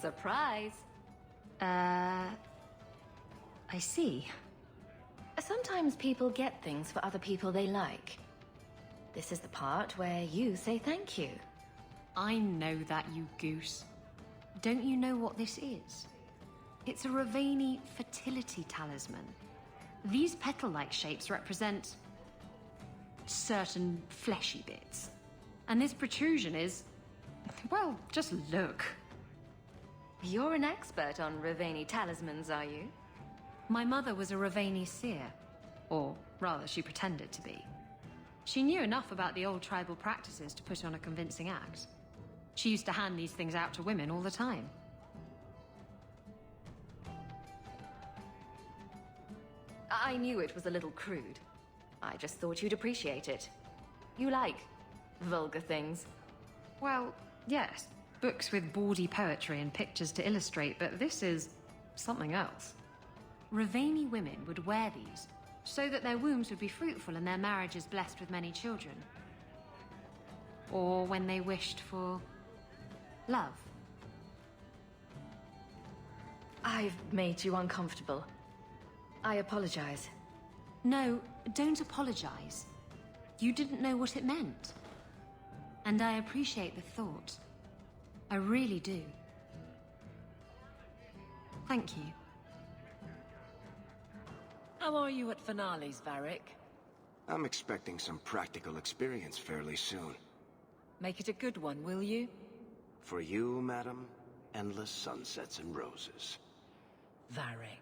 Surprise! I see. Sometimes people get things for other people they like. This is the part where you say thank you. I know that, you goose. Don't you know what this is? It's a Ravani fertility talisman. These petal-like shapes represent certain fleshy bits. And this protrusion is, well, just look. You're an expert on Ravani talismans, are you? My mother was a Ravani seer. Or rather, she pretended to be. She knew enough about the old tribal practices to put on a convincing act. She used to hand these things out to women all the time. I knew it was a little crude. I just thought you'd appreciate it. You like vulgar things. Well, yes. Books with bawdy poetry and pictures to illustrate, but this is something else. Ravani women would wear these so that their wombs would be fruitful and their marriages blessed with many children. Or when they wished for love. I've made you uncomfortable. I apologize. No, don't apologize. You didn't know what it meant. And I appreciate the thought. I really do. Thank you. How are you at finales, Varric? I'm expecting some practical experience fairly soon. Make it a good one, will you? For you, madam, endless sunsets and roses. Varric.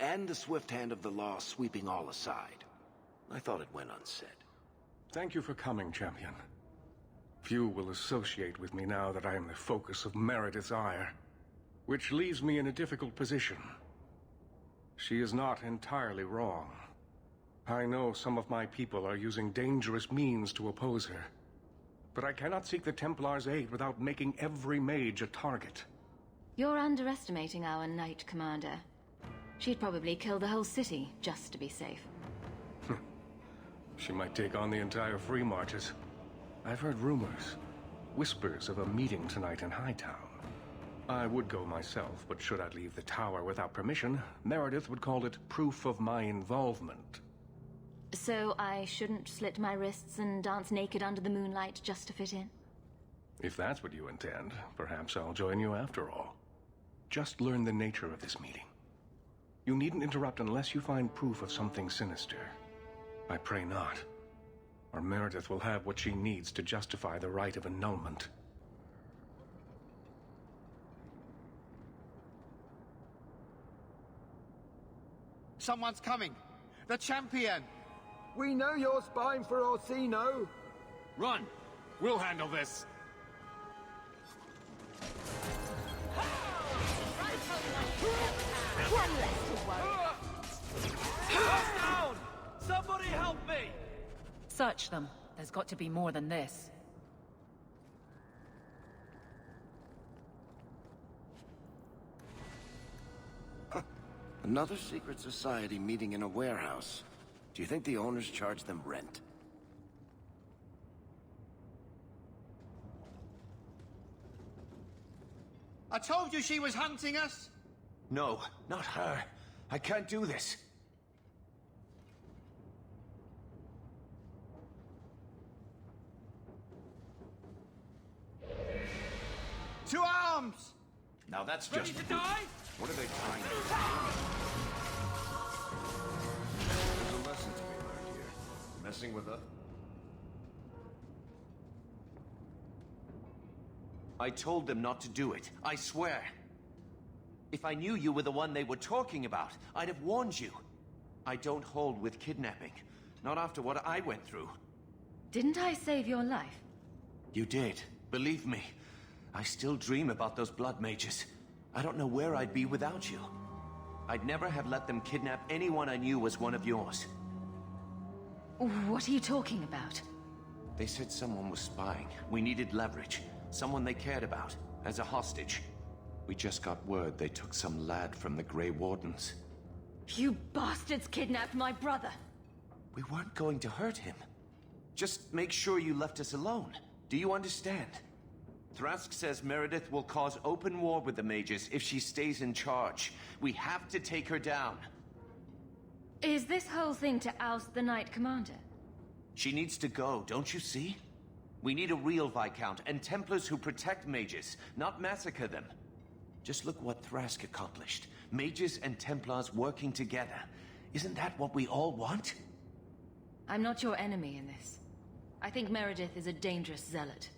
And the swift hand of the law sweeping all aside. I thought it went unsaid. Thank you for coming, champion. Few will associate with me now that I am the focus of Meredith's ire, which leaves me in a difficult position. She is not entirely wrong. I know some of my people are using dangerous means to oppose her, but I cannot seek the Templar's aid without making every mage a target. You're underestimating our Knight Commander. She'd probably kill the whole city, just to be safe. She might take on the entire Free Marches. I've heard rumors, whispers of a meeting tonight in Hightown. I would go myself, but should I leave the tower without permission, Meredith would call it proof of my involvement. So I shouldn't slit my wrists and dance naked under the moonlight just to fit in? If that's what you intend, perhaps I'll join you after all. Just learn the nature of this meeting. You needn't interrupt unless you find proof of something sinister. I pray not, or Meredith will have what she needs to justify the right of annulment. Someone's coming! The champion! We know you're spying for Orsino! Run! We'll handle this! One less to worry. Hold down! Somebody help me! Search them. There's got to be more than this. Another secret society meeting in a warehouse. Do you think the owners charge them rent? I told you she was hunting us! No, not her. I can't do this. To arms! Now that's Ready just... to die? What are they trying to do? There's a lesson to be learned here. Messing with us? I told them not to do it. I swear. If I knew you were the one they were talking about, I'd have warned you. I don't hold with kidnapping. Not after what I went through. Didn't I save your life? You did. Believe me. I still dream about those blood mages. I don't know where I'd be without you. I'd never have let them kidnap anyone I knew was one of yours. What are you talking about? They said someone was spying. We needed leverage. Someone they cared about. As a hostage. We just got word they took some lad from the Grey Wardens. You bastards kidnapped my brother! We weren't going to hurt him. Just make sure you left us alone. Do you understand? Thrask says Meredith will cause open war with the mages if she stays in charge. We have to take her down. Is this whole thing to oust the Knight Commander? She needs to go, don't you see? We need a real Viscount and Templars who protect mages, not massacre them. Just look what Thrask accomplished. Mages and Templars working together. Isn't that what we all want? I'm not your enemy in this. I think Meredith is a dangerous zealot.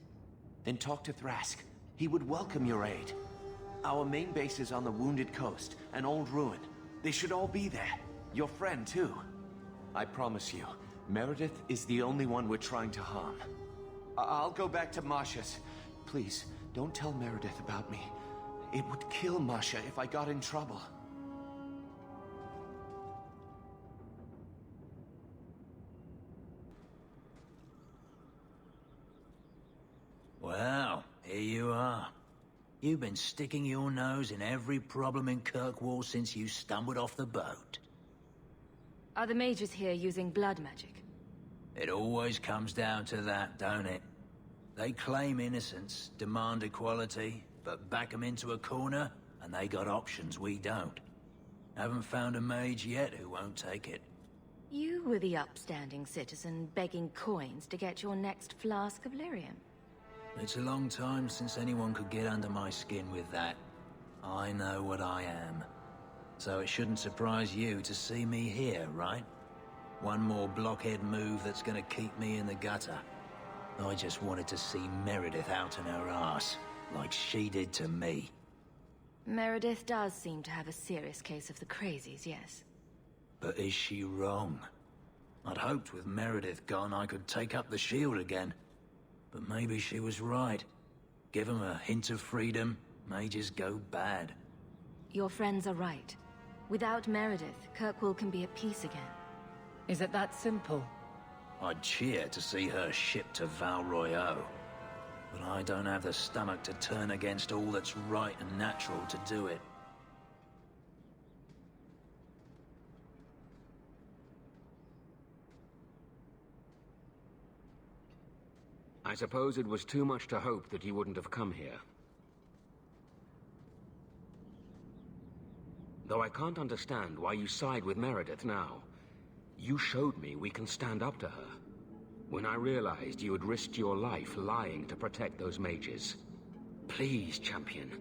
Then talk to Thrask. He would welcome your aid. Our main base is on the Wounded Coast, an old ruin. They should all be there. Your friend, too. I promise you, Meredith is the only one we're trying to harm. I'll go back to Masha's. Please, don't tell Meredith about me. It would kill Masha if I got in trouble. Well, here you are. You've been sticking your nose in every problem in Kirkwall since you stumbled off the boat. Are the mages here using blood magic? It always comes down to that, don't it? They claim innocence, demand equality, but back 'em into a corner, and they got options we don't. Haven't found a mage yet who won't take it. You were the upstanding citizen begging coins to get your next flask of lyrium. It's a long time since anyone could get under my skin with that. I know what I am. So it shouldn't surprise you to see me here, right? One more blockhead move that's gonna keep me in the gutter. I just wanted to see Meredith out in her ass, like she did to me. Meredith does seem to have a serious case of the crazies, yes. But is she wrong? I'd hoped with Meredith gone I could take up the shield again. But maybe she was right. Give 'em a hint of freedom, mages go bad. Your friends are right. Without Meredith, Kirkwall can be at peace again. Is it that simple? I'd cheer to see her shipped to Val Royeaux. But I don't have the stomach to turn against all that's right and natural to do it. I suppose it was too much to hope that you wouldn't have come here. Though I can't understand why you side with Meredith now. You showed me we can stand up to her. When I realized you had risked your life lying to protect those mages. Please, champion.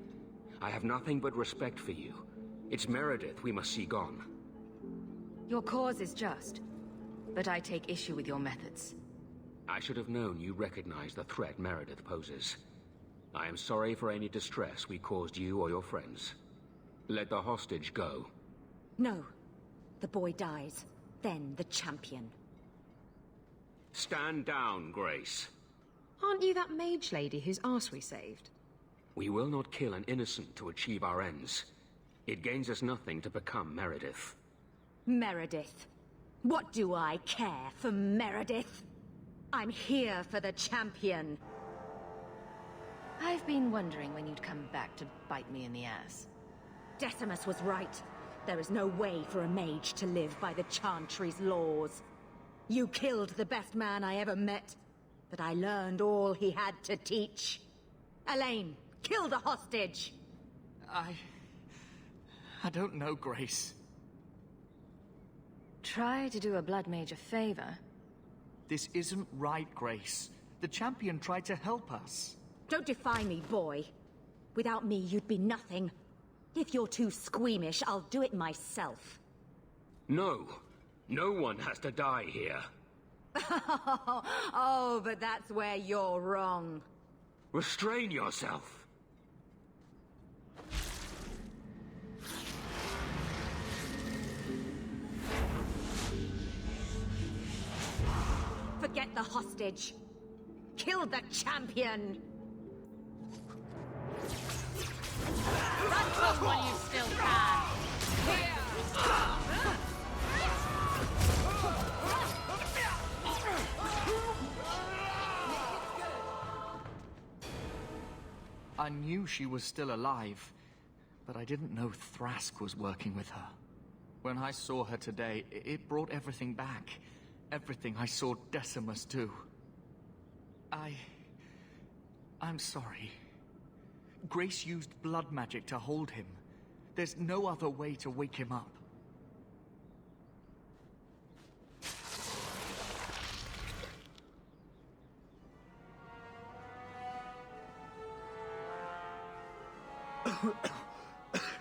I have nothing but respect for you. It's Meredith we must see gone. Your cause is just, but I take issue with your methods. I should have known you recognized the threat Meredith poses. I am sorry for any distress we caused you or your friends. Let the hostage go. No. The boy dies. Then the champion. Stand down, Grace. Aren't you that mage lady whose arse we saved? We will not kill an innocent to achieve our ends. It gains us nothing to become Meredith. Meredith. What do I care for Meredith? I'm here for the champion. I've been wondering when you'd come back to bite me in the ass. Decimus was right. There is no way for a mage to live by the Chantry's laws. You killed the best man I ever met, but I learned all he had to teach. Elaine, kill the hostage! I don't know, Grace. Try to do a blood mage a favor. This isn't right, Grace. The champion tried to help us. Don't defy me, boy. Without me, you'd be nothing. If you're too squeamish, I'll do it myself. No. No one has to die here. Oh, but that's where you're wrong. Restrain yourself. Forget the hostage. Kill the champion. That's not one you still can! I knew she was still alive, but I didn't know Thrask was working with her. When I saw her today, it brought everything back. Everything I saw Decimus do. I'm sorry. Grace used blood magic to hold him. There's no other way to wake him up.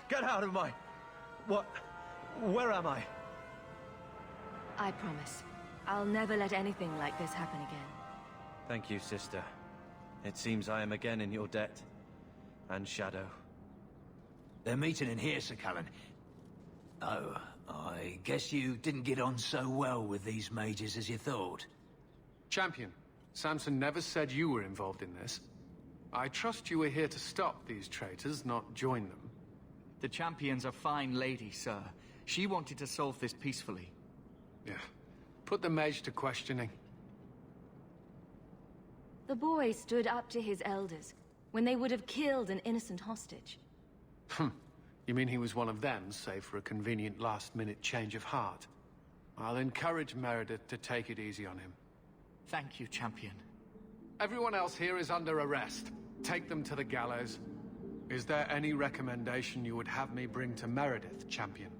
Get out of my... What? Where am I? I promise. I'll never let anything like this happen again. Thank you, sister. It seems I am again in your debt. And Shadow. They're meeting in here, Sir Callan. Oh, I guess you didn't get on so well with these mages as you thought. Champion, Samson never said you were involved in this. I trust you were here to stop these traitors, not join them. The Champion's a fine lady, sir. She wanted to solve this peacefully. Yeah. Put the mage to questioning. The boy stood up to his elders when they would have killed an innocent hostage. You mean he was one of them, save for a convenient last-minute change of heart? I'll encourage Meredith to take it easy on him. Thank you, Champion. Everyone else here is under arrest. Take them to the gallows. Is there any recommendation you would have me bring to Meredith, Champion?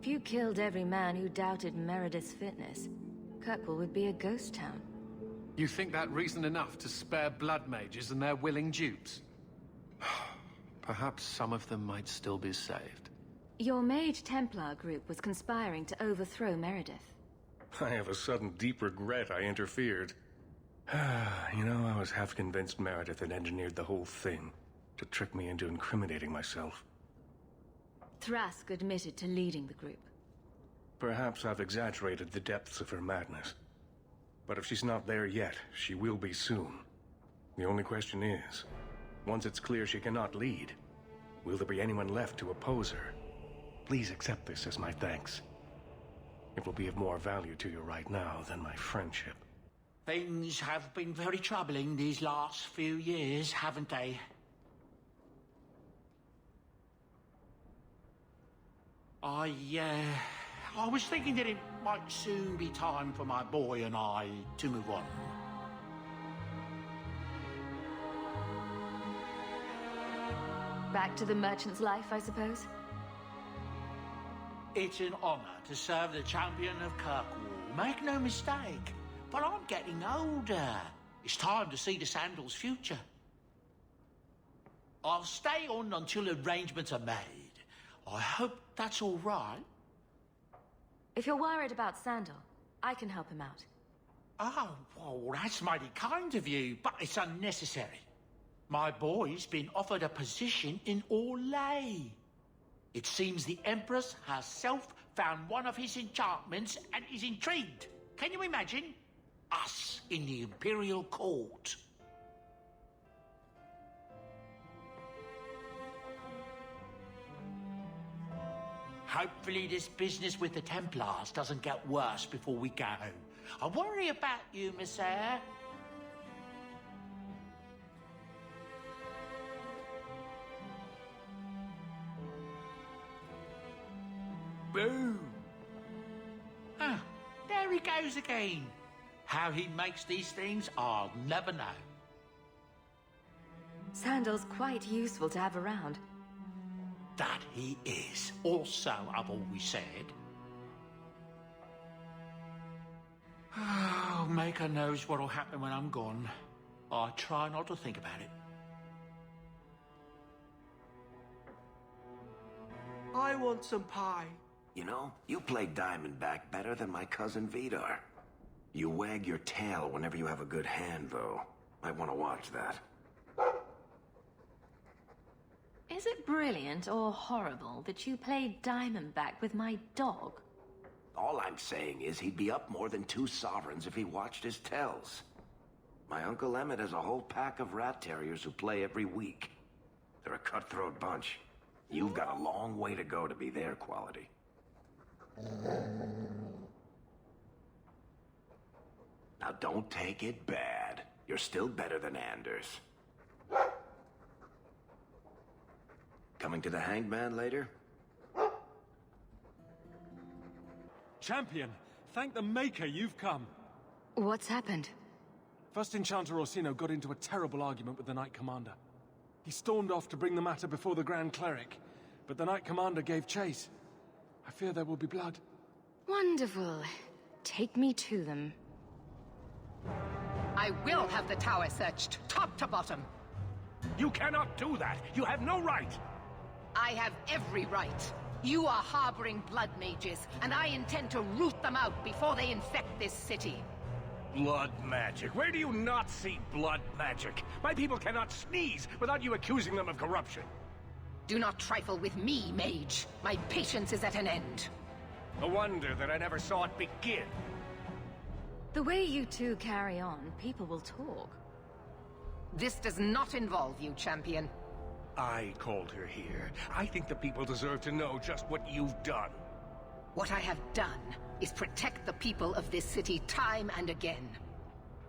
If you killed every man who doubted Meredith's fitness, Kirkwall would be a ghost town. You think that reason enough to spare blood mages and their willing dupes? Perhaps some of them might still be saved. Your Mage Templar group was conspiring to overthrow Meredith. I have a sudden deep regret I interfered. You know, I was half convinced Meredith had engineered the whole thing to trick me into incriminating myself. Thrask admitted to leading the group. Perhaps I've exaggerated the depths of her madness. But if she's not there yet, she will be soon. The only question is, once it's clear she cannot lead, will there be anyone left to oppose her? Please accept this as my thanks. It will be of more value to you right now than my friendship. Things have been very troubling these last few years, haven't they? I was thinking that it might soon be time for my boy and I to move on. Back to the merchant's life, I suppose? It's an honor to serve the Champion of Kirkwall, make no mistake. But I'm getting older. It's time to see the Sandal's future. I'll stay on until arrangements are made. I hope that's all right. If you're worried about Sandal, I can help him out. Oh, well, that's mighty kind of you, but it's unnecessary. My boy's been offered a position in Orlais. It seems the Empress herself found one of his enchantments and is intrigued. Can you imagine? Us in the Imperial Court. Hopefully this business with the Templars doesn't get worse before we go. I worry about you, Miss Eyre. Boom! Ah, there he goes again. How he makes these things, I'll never know. Sandal's quite useful to have around. That he is. Also, I've always said. Oh, Maker knows what'll happen when I'm gone. I try not to think about it. I want some pie. You know, you play Diamondback better than my cousin Vidar. You wag your tail whenever you have a good hand, though. Might want to watch that. Is it brilliant or horrible that you played Diamondback with my dog? All I'm saying is he'd be up more than 2 sovereigns if he watched his tells. My Uncle Emmett has a whole pack of rat terriers who play every week. They're a cutthroat bunch. You've got a long way to go to be their quality. Now don't take it bad. You're still better than Anders. Coming to the Hanged Man later? Champion, thank the Maker you've come. What's happened? First Enchanter Orsino got into a terrible argument with the Knight Commander. He stormed off to bring the matter before the Grand Cleric, but the Knight Commander gave chase. I fear there will be blood. Wonderful. Take me to them. I will have the tower searched, top to bottom. You cannot do that! You have no right! I have every right. You are harboring blood mages, and I intend to root them out before they infect this city. Blood magic? Where do you not see blood magic? My people cannot sneeze without you accusing them of corruption. Do not trifle with me, mage. My patience is at an end. A wonder that I never saw it begin. The way you two carry on, people will talk. This does not involve you, champion. I called her here. I think the people deserve to know just what you've done. What I have done is protect the people of this city time and again.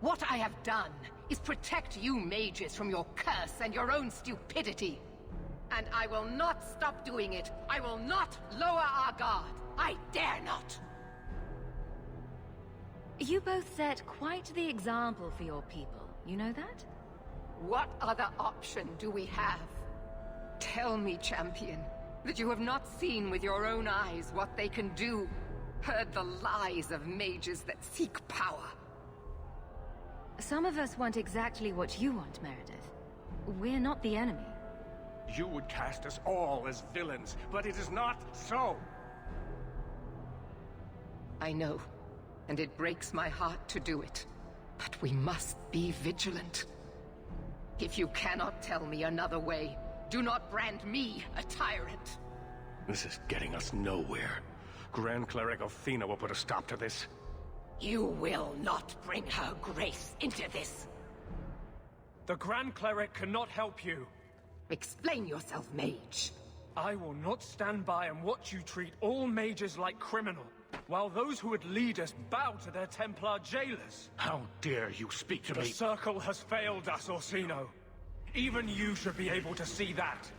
What I have done is protect you mages from your curse and your own stupidity. And I will not stop doing it. I will not lower our guard. I dare not. You both set quite the example for your people. You know that? What other option do we have? Tell me, champion, that you have not seen with your own eyes what they can do. Heard the lies of mages that seek power. Some of us want exactly what you want, Meredith. We're not the enemy. You would cast us all as villains, but it is not so. I know, and it breaks my heart to do it. But we must be vigilant. If you cannot tell me another way, do not brand me a tyrant. This is getting us nowhere. Grand Cleric Athena will put a stop to this. You will not bring her grace into this. The Grand Cleric cannot help you. Explain yourself, mage. I will not stand by and watch you treat all mages like criminal, while those who would lead us bow to their Templar jailers. How dare you speak to me? The Circle has failed us, Orsino. Even you should be able to see that.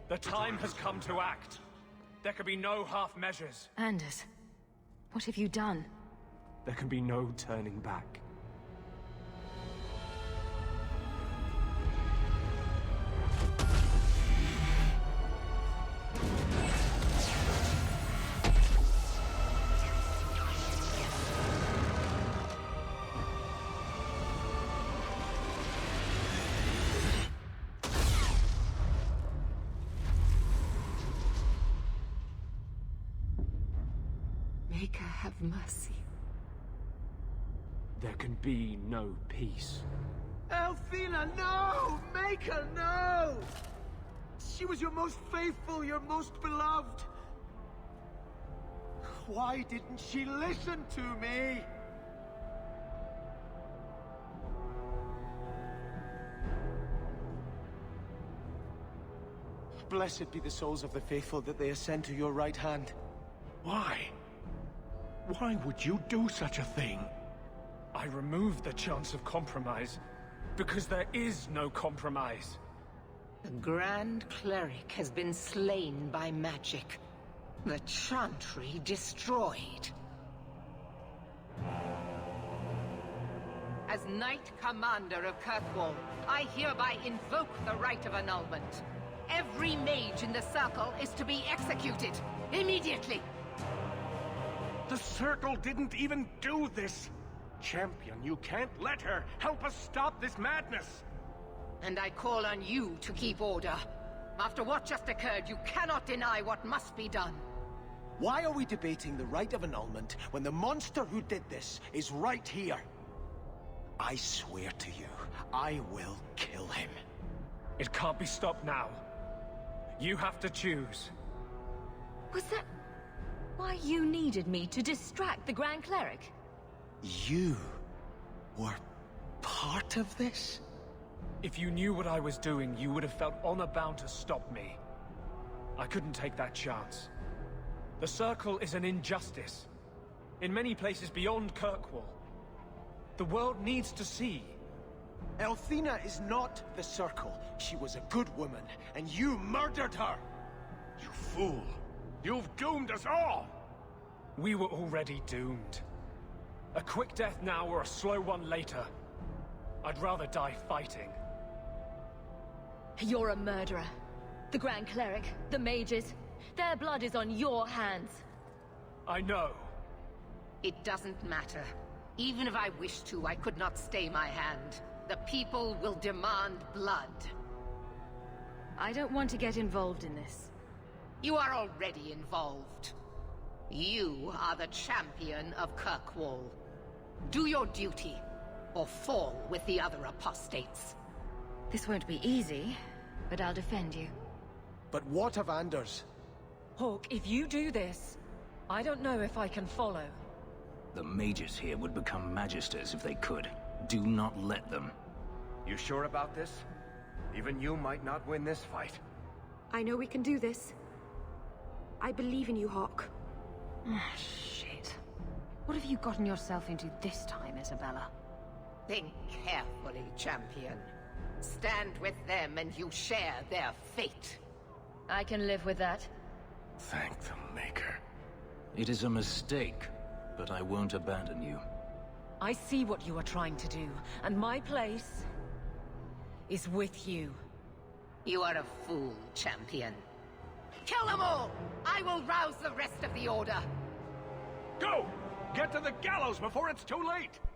The time has come to act. There can be no half measures. Anders, what have you done? There can be no turning back. Make her have mercy. There can be no peace. Althena, no! Make her, no! She was your most faithful, your most beloved. Why didn't she listen to me? Blessed be the souls of the faithful that they ascend to your right hand. Why? Why would you do such a thing? I removed the chance of compromise, because there is no compromise. The Grand Cleric has been slain by magic. The Chantry destroyed. As Knight Commander of Kirkwall, I hereby invoke the right of annulment. Every mage in the Circle is to be executed, immediately! The Circle didn't even do this! Champion, you can't let her! Help us stop this madness! And I call on you to keep order. After what just occurred, you cannot deny what must be done. Why are we debating the right of annulment when the monster who did this is right here? I swear to you, I will kill him. It can't be stopped now. You have to choose. Was that why you needed me to distract the Grand Cleric? You were part of this? If you knew what I was doing, you would have felt honor-bound to stop me. I couldn't take that chance. The Circle is an injustice. In many places beyond Kirkwall. The world needs to see. Althena is not the Circle. She was a good woman, and you murdered her! You fool! You've doomed us all! We were already doomed. A quick death now or a slow one later. I'd rather die fighting. You're a murderer. The Grand Cleric, the mages, their blood is on your hands. I know. It doesn't matter. Even if I wished to, I could not stay my hand. The people will demand blood. I don't want to get involved in this. You are already involved. You are the champion of Kirkwall. Do your duty, or fall with the other apostates. This won't be easy, but I'll defend you. But what of Anders? Hawk, if you do this, I don't know if I can follow. The mages here would become magisters if they could. Do not let them. You sure about this? Even you might not win this fight. I know we can do this. I believe in you, Hawk. Shit. What have you gotten yourself into this time, Isabella? Think carefully, champion. Stand with them and you share their fate. I can live with that. Thank the Maker. It is a mistake, but I won't abandon you. I see what you are trying to do, and my place is with you. You are a fool, champion. Kill them all! I will rouse the rest of the Order! Go! Get to the gallows before it's too late!